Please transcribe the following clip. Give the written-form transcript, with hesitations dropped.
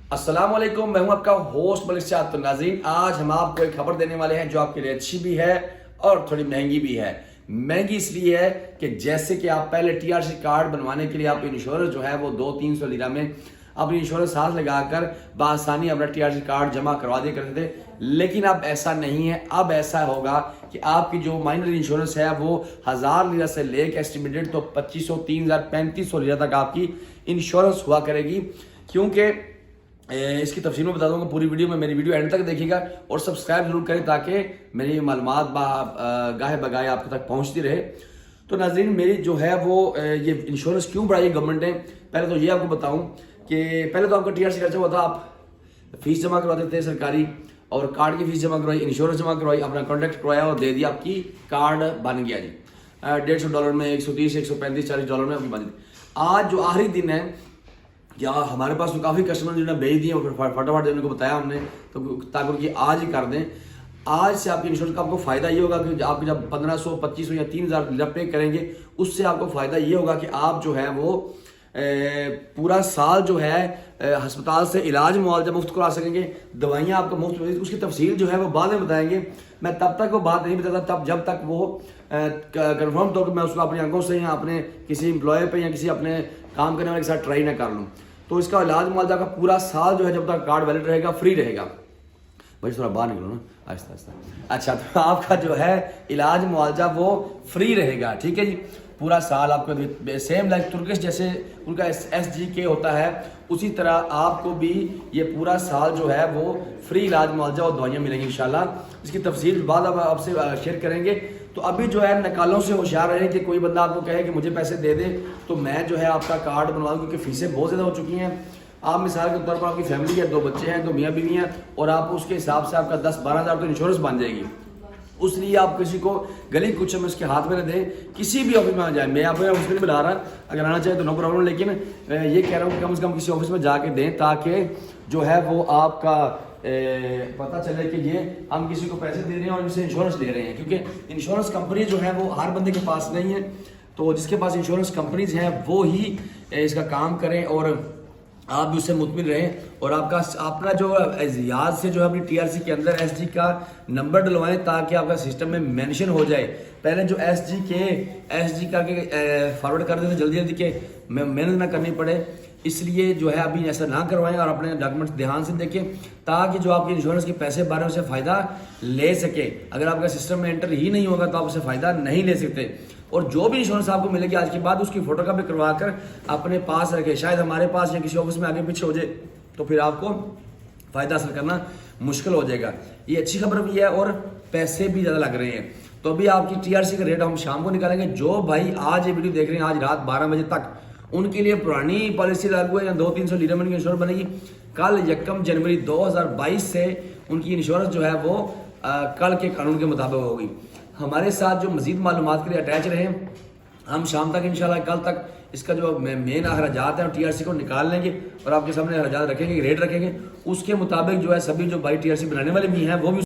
अस्सलाम वालेकुम, मैं हूं आपका होस्ट मलिक सज्जाद। तो नाज़रीन, आज हम आपको एक खबर देने वाले हैं जो आपके लिए अच्छी भी है और थोड़ी महंगी भी है। महंगी इसलिए है कि जैसे कि आप पहले टीआरसी कार्ड बनवाने के लिए आप इंश्योरेंस जो है वो 200-300 लीरा में अपनी इंश्योरेंस साथ लगाकर बआसानी अपना टीआरसी कार्ड जमा करवा दिया करते थे, लेकिन अब ऐसा नहीं है। अब ऐसा होगा कि आपकी जो माइनर इंश्योरेंस है वो 1000 लीरा से लेकर एस्टिमेटेड तो 2500, 3000, 3500 लीरा तक आपकी इंश्योरेंस हुआ करेगी। क्योंकि इसकी तफसील में बता दूंगा पूरी वीडियो में, मेरी वीडियो एंड तक देखिएगा और सब्सक्राइब जरूर करें ताकि मेरी मालूमात गाहे बगाहे आप तक पहुंचती रहे। तो नाज़रीन, मेरी जो है वो ये इंश्योरेंस क्यों बढ़ाई गवर्नमेंट ने, पहले तो ये आपको बताऊं कि पहले तो आपका टीआरसी खर्चा हुआ था, आप फीस जमा करवाते थे सरकारी, और कार्ड की फीस जमा करवाई, इंश्योरेंस जमा करवाई, अपना कॉन्ट्रैक्ट करवाया और दे दिया, आपकी कार्ड बन गया जी। $150 में, 130, 135, $40 में आपकी बन गई। आज जो आखिरी दिन है, या हमारे पास तो काफ़ी कस्टमर जो है भेज दिए और फटाफट उनको बताया हमने, तो ताकि उनकी आज ही कर दें। आज से आपकी इंश्योरेंस का आपको फ़ायदा ये होगा कि आप जब 1500, 2500 या 3000 लीरा पे करेंगे, उससे आपको फ़ायदा ये होगा कि आप जो है वो पूरा साल जो है अस्पताल से इलाज मुआवजा मुफ्त करा सकेंगे, दवाइयाँ आपको मुफ्त मिलेगी। उसकी तफसील जो है वो बाद में बताएंगे। मैं तब तक वो बात नहीं बताता तब जब तक वो कन्फर्म तौर पर मैं उसको अपनी आंखों से या अपने किसी एम्प्लॉय पे या किसी अपने काम करने वाले के साथ ट्राई ना कर लूँ। तो इसका इलाज मुआवजा का पूरा साल जो है जब तक कार्ड वैलिड रहेगा फ्री रहेगा। भाई थोड़ा बाहर निकलो ना, आहिस्ता आहिस्ता। अच्छा, तो आपका जो है इलाज मुआवजा वो फ्री रहेगा, ठीक है जी। पूरा साल आपको सेम लाइक तुर्किश जैसे उनका SGK होता है, उसी तरह आपको भी ये पूरा साल जो है वो फ्री इलाज मुआवजा और दवाइयाँ मिलेंगी इंशाल्लाह। इसकी तफसील बाद आप आपसे शेयर करेंगे। तो अभी जो है नकालों से होशियार रहे कि कोई बंदा आपको कहे कि मुझे पैसे दे दे तो मैं जो है आपका कार्ड बनवा दूँ, क्योंकि फीसें बहुत ज़्यादा हो चुकी हैं। आप मिसाल के तौर पर आपकी फैमिली है, 2 बच्चे हैं, 2 मियाँ बीवी हैं, और आप उसके हिसाब से आपका 10-12 हज़ार तो इंश्योरेंस बन जाएगी। उसलिए आप किसी को गली कुछ में उसके हाथ में न दें, किसी भी ऑफिस में आ जाए। मैं आपको ऑफिस में नहीं बुला रहा, अगर आना चाहे तो नो प्रॉब्लम, लेकिन ये कह रहा हूँ कि कम से कम किसी ऑफिस में जाके दें ताकि जो है वो आपका पता चले कि ये हम किसी को पैसे दे रहे हैं और इनसे इंश्योरेंस ले रहे हैं। क्योंकि इंश्योरेंस कंपनी जो है वो हर बंदे के पास नहीं है, तो जिसके पास इंश्योरेंस कंपनीज हैं वो ही इसका काम करें और आप भी उससे मुतमिन रहें। और आपका अपना जो याद से जो है अपनी टीआरसी के अंदर SG का नंबर डलवाएं ताकि आपका सिस्टम में मेंशन हो जाए। पहले जो SG करके फॉरवर्ड कर देते जल्दी जल्दी के मेहनत ना करनी पड़े, इसलिए जो है अभी ऐसा ना करवाएं और अपने डॉक्यूमेंट्स ध्यान से देखें ताकि जो आपके इंश्योरेंस के पैसे बारे में उसे फ़ायदा ले सके। अगर आपका सिस्टम में एंटर ही नहीं होगा तो आप उसे फ़ायदा नहीं ले सकते। और जो भी इंश्योरेंस आपको मिलेगी आज के बाद उसकी फोटोकॉपी करवा कर अपने पास रखें। शायद हमारे पास या किसी ऑफिस में आगे पीछे हो जाए तो फिर आपको फ़ायदा हासिल करना मुश्किल हो जाएगा। ये अच्छी खबर भी है और पैसे भी ज़्यादा लग रहे हैं। तो अभी आपकी टीआरसी का रेट हम शाम को निकालेंगे। जो भाई आज ये वीडियो देख रहे हैं आज रात 12 बजे तक, उनके लिए पुरानी पॉलिसी लागू है या 200-300 लीरा में इंश्योरेंस बनेगी। कल 1 जनवरी 2022 से उनकी इंश्योरेंस जो है वो कल के कानून के मुताबिक होगी। हमारे साथ जो मजीद मालूमात के लिए अटैच रहे, हम शाम तक इंशाल्लाह कल तक इसका जो मेन अखराजात है टीआरसी को निकाल लेंगे और आपके सामने अखराजात रखेंगे, रेट रखेंगे। उसके मुताबिक जो है सभी जो भाई टीआरसी बनाने वाले भी हैं वो भी